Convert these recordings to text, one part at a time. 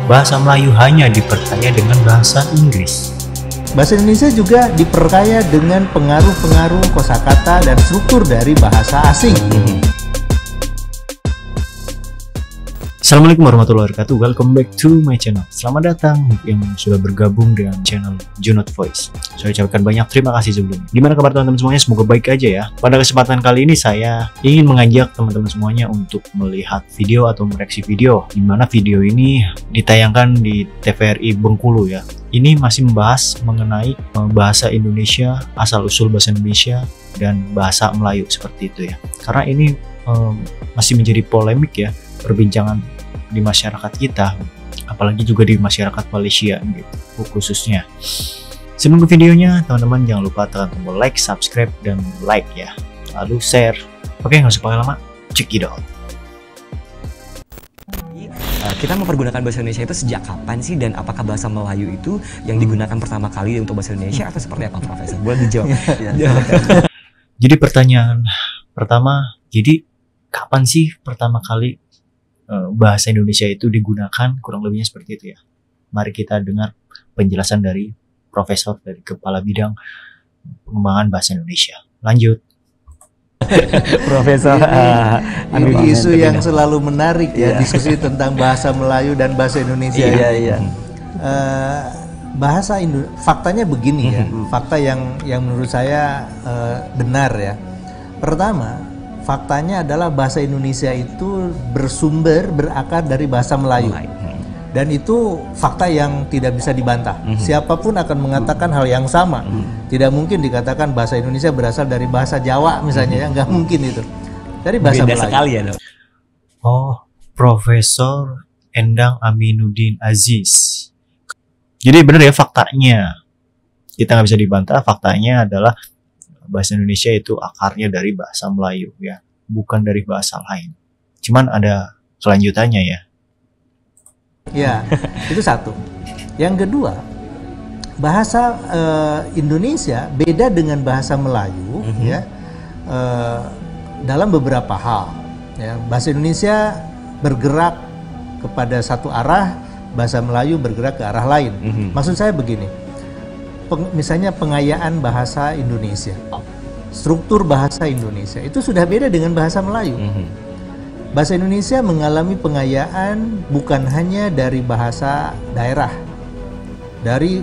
bahasa Melayu hanya diperkaya dengan bahasa Inggris. Bahasa Indonesia juga diperkaya dengan pengaruh-pengaruh kosakata dan struktur dari bahasa asing. Assalamualaikum warahmatullahi wabarakatuh. Welcome back to my channel. Selamat datang yang sudah bergabung dengan channel Junot Voice. Saya ucapkan banyak terima kasih sebelumnya. Gimana kabar teman-teman semuanya? Semoga baik aja ya. Pada kesempatan kali ini saya ingin mengajak teman-teman semuanya untuk melihat video atau mereaksi video, dimana video ini ditayangkan di TVRI Bengkulu ya. Ini masih membahas mengenai bahasa Indonesia, asal-usul bahasa Indonesia dan bahasa Melayu seperti itu ya. Karena ini masih menjadi polemik ya, perbincangan di masyarakat kita, apalagi juga di masyarakat Malaysia gitu khususnya. Sebelum ke videonya, teman-teman jangan lupa tekan tombol like, subscribe, dan like ya, lalu share. Oke, nggak usah pakai lama, check it out. Kita mempergunakan bahasa Indonesia itu sejak kapan sih, dan apakah bahasa Melayu itu yang digunakan pertama kali untuk bahasa Indonesia atau seperti apa, Profesor? Boleh dijawab. Jadi pertanyaan pertama, jadi kapan sih pertama kali bahasa Indonesia itu digunakan? Kurang lebihnya seperti itu ya. Mari kita dengar penjelasan dari Profesor dari Kepala Bidang Pengembangan Bahasa Indonesia. Lanjut. Profesor, ini isu yang selalu menarik ya, diskusi tentang bahasa Melayu dan bahasa Indonesia. Faktanya begini ya, fakta yang menurut saya benar ya. Pertama, faktanya adalah bahasa Indonesia itu berakar dari bahasa Melayu. Dan itu fakta yang tidak bisa dibantah. Siapapun akan mengatakan hal yang sama. Tidak mungkin dikatakan bahasa Indonesia berasal dari bahasa Jawa misalnya ya, nggak mungkin itu. Dari bahasa Beda Melayu. Sekali ya, dok. Oh, Profesor Endang Aminuddin Aziz. Jadi benar ya faktanya. Kita nggak bisa dibantah, faktanya adalah bahasa Indonesia itu akarnya dari bahasa Melayu ya, bukan dari bahasa lain. Cuman ada kelanjutannya ya. Ya, itu satu. Yang kedua, bahasa Indonesia beda dengan bahasa Melayu ya, dalam beberapa hal. Ya, bahasa Indonesia bergerak kepada satu arah, bahasa Melayu bergerak ke arah lain. Maksud saya begini, misalnya pengayaan bahasa Indonesia, struktur bahasa Indonesia itu sudah beda dengan bahasa Melayu. Bahasa Indonesia mengalami pengayaan bukan hanya dari bahasa daerah. Dari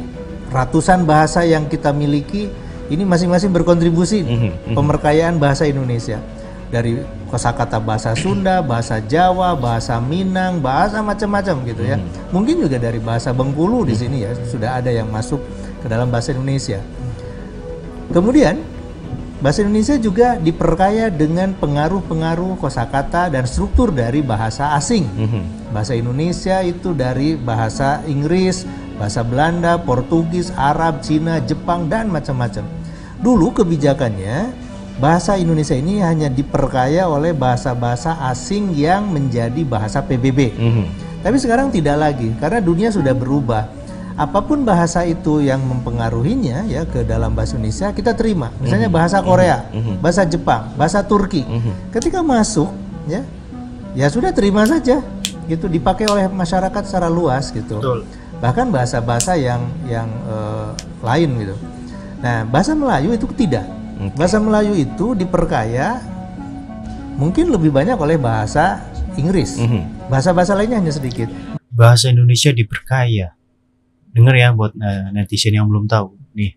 ratusan bahasa yang kita miliki, ini masing-masing berkontribusi pemerkayaan bahasa Indonesia. Dari kosakata bahasa Sunda, bahasa Jawa, bahasa Minang, bahasa macam-macam gitu ya. Mungkin juga dari bahasa Bengkulu di sini ya, sudah ada yang masuk ke dalam bahasa Indonesia. Kemudian bahasa Indonesia juga diperkaya dengan pengaruh-pengaruh kosakata dan struktur dari bahasa asing. Bahasa Indonesia itu dari bahasa Inggris, bahasa Belanda, Portugis, Arab, Cina, Jepang, dan macam-macam. Dulu kebijakannya, bahasa Indonesia ini hanya diperkaya oleh bahasa-bahasa asing yang menjadi bahasa PBB. Tapi sekarang tidak lagi, karena dunia sudah berubah. Apapun bahasa itu yang mempengaruhinya ya ke dalam bahasa Indonesia kita terima. Misalnya bahasa Korea, bahasa Jepang, bahasa Turki. Ketika masuk ya sudah terima saja. Gitu dipakai oleh masyarakat secara luas gitu. Betul. Bahkan bahasa-bahasa yang lain gitu. Nah, bahasa Melayu itu tidak. Bahasa Melayu itu diperkaya mungkin lebih banyak oleh bahasa Inggris. Bahasa-bahasa lainnya hanya sedikit. Bahasa Indonesia diperkaya. Dengar ya buat netizen yang belum tahu nih,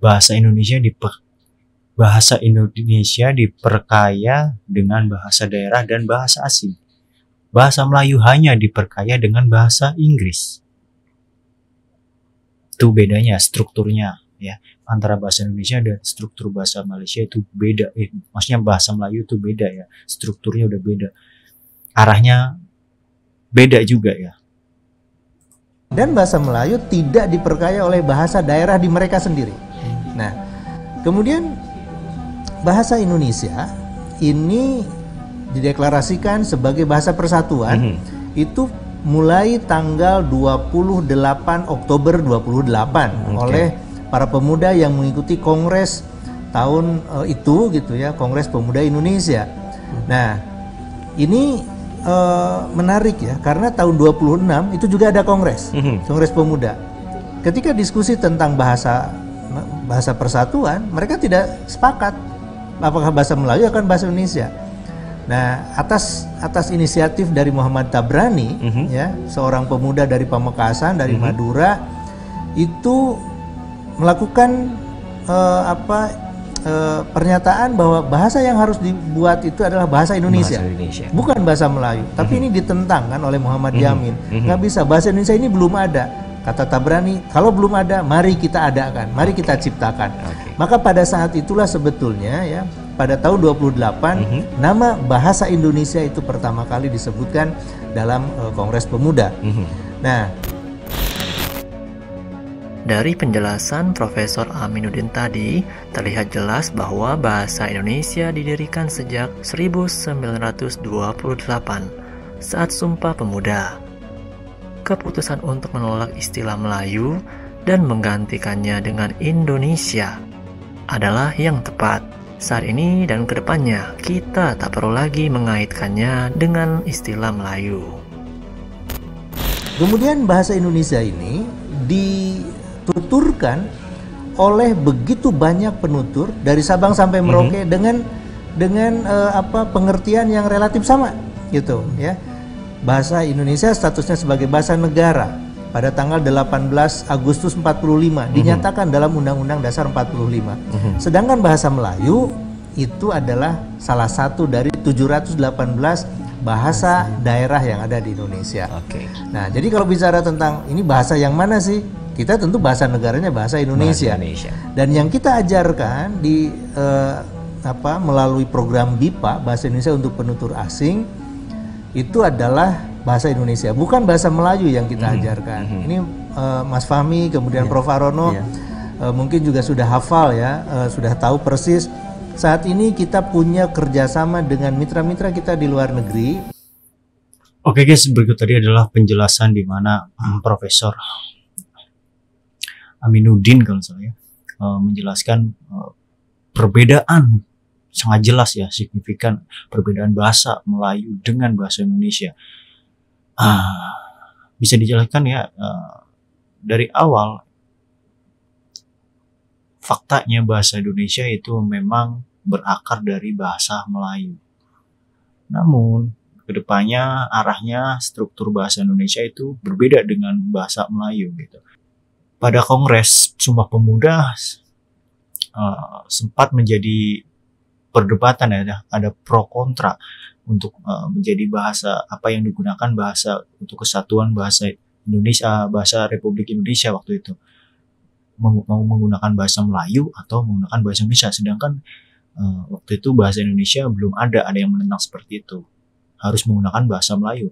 bahasa Indonesia diperkaya dengan bahasa daerah dan bahasa asing. Bahasa Melayu hanya diperkaya dengan bahasa Inggris. Itu bedanya strukturnya ya, antara bahasa Indonesia dan struktur bahasa Malaysia itu beda. Maksudnya bahasa Melayu itu beda ya, strukturnya udah beda, arahnya beda juga ya. Dan bahasa Melayu tidak diperkaya oleh bahasa daerah di mereka sendiri. Nah, kemudian bahasa Indonesia ini dideklarasikan sebagai bahasa persatuan itu mulai tanggal 28 Oktober 28 oleh para pemuda yang mengikuti kongres tahun itu gitu ya, Kongres Pemuda Indonesia. Nah, ini menarik ya, karena tahun 26 itu juga ada kongres, Kongres Pemuda. Ketika diskusi tentang bahasa persatuan, mereka tidak sepakat apakah bahasa Melayu akan bahasa Indonesia. Nah, atas inisiatif dari Muhammad Tabrani, ya, seorang pemuda dari Pamekasan, dari Madura, itu melakukan pernyataan bahwa bahasa yang harus dibuat itu adalah bahasa Indonesia, bukan bahasa Melayu. Tapi ini ditentang kan oleh Muhammad Yamin. Nggak bisa, bahasa Indonesia ini belum ada. Kata Tabrani, kalau belum ada, mari kita adakan, mari kita ciptakan. Maka pada saat itulah sebetulnya ya, pada tahun 28, nama bahasa Indonesia itu pertama kali disebutkan dalam Kongres Pemuda. Nah, dari penjelasan Profesor Aminuddin tadi, terlihat jelas bahwa bahasa Indonesia didirikan sejak 1928 saat Sumpah Pemuda. Keputusan untuk menolak istilah Melayu dan menggantikannya dengan Indonesia adalah yang tepat. Saat ini dan kedepannya, kita tak perlu lagi mengaitkannya dengan istilah Melayu. Kemudian bahasa Indonesia ini dituturkan oleh begitu banyak penutur dari Sabang sampai Merauke dengan pengertian yang relatif sama, gitu ya. Bahasa Indonesia statusnya sebagai bahasa negara pada tanggal 18 Agustus 45 dinyatakan dalam Undang-Undang Dasar 45. Sedangkan bahasa Melayu itu adalah salah satu dari 718 bahasa daerah yang ada di Indonesia. Nah, jadi kalau bicara tentang ini bahasa yang mana sih? Kita tentu bahasa negaranya bahasa Indonesia. Dan yang kita ajarkan di melalui program BIPA, Bahasa Indonesia untuk Penutur Asing, itu adalah bahasa Indonesia, bukan bahasa Melayu yang kita ajarkan. Ini Mas Fahmi, kemudian Prof. Arono mungkin juga sudah hafal ya, sudah tahu persis. Saat ini kita punya kerjasama dengan mitra-mitra kita di luar negeri. Oke guys, berikut tadi adalah penjelasan di mana Profesor Aminuddin kalau saya menjelaskan perbedaan sangat jelas ya, signifikan perbedaan bahasa Melayu dengan bahasa Indonesia. Bisa dijelaskan ya, dari awal faktanya bahasa Indonesia itu memang berakar dari bahasa Melayu. Namun kedepannya arahnya struktur bahasa Indonesia itu berbeda dengan bahasa Melayu gitu. Pada Kongres Sumpah Pemuda sempat menjadi perdebatan ya, ada pro kontra untuk menjadi bahasa apa yang digunakan bahasa untuk kesatuan bahasa Indonesia, bahasa Republik Indonesia waktu itu, mau menggunakan bahasa Melayu atau menggunakan bahasa Indonesia. Sedangkan waktu itu bahasa Indonesia belum ada yang menentang seperti itu, harus menggunakan bahasa Melayu.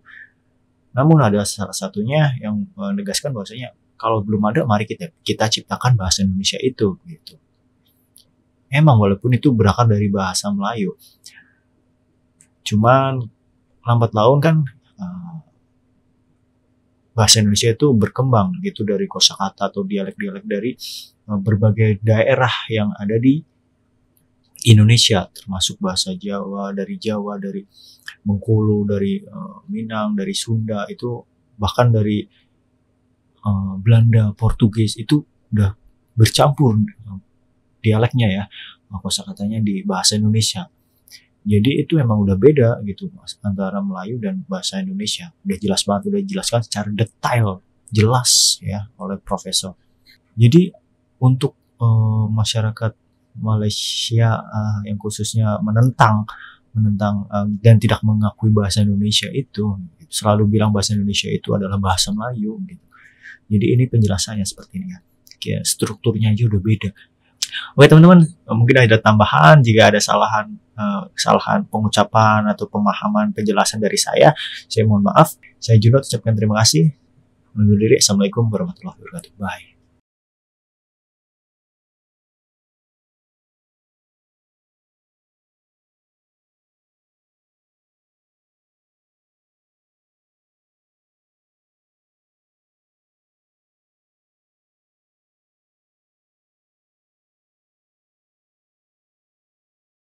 Namun ada salah satunya yang menegaskan bahwasanya kalau belum ada, mari kita ciptakan bahasa Indonesia itu gitu. Emang walaupun itu berakar dari bahasa Melayu, cuman lambat laun kan bahasa Indonesia itu berkembang gitu dari kosakata atau dialek-dialek dari berbagai daerah yang ada di Indonesia, termasuk bahasa Jawa, dari Bengkulu, dari Minang, dari Sunda, itu bahkan dari Belanda, Portugis, itu udah bercampur dialeknya ya, kosakatanya di bahasa Indonesia. Jadi itu emang udah beda gitu antara Melayu dan bahasa Indonesia. Udah jelas banget, udah dijelaskan secara detail, jelas ya oleh profesor. Jadi untuk masyarakat Malaysia yang khususnya menentang dan tidak mengakui bahasa Indonesia itu, selalu bilang bahasa Indonesia itu adalah bahasa Melayu gitu. Jadi ini penjelasannya seperti ini ya. Kayak strukturnya aja udah beda. Oke teman-teman, mungkin ada tambahan jika ada kesalahan pengucapan atau pemahaman penjelasan dari saya mohon maaf. Saya Junot ucapkan terima kasih. Undur diri. Assalamualaikum warahmatullahi wabarakatuh. Bye.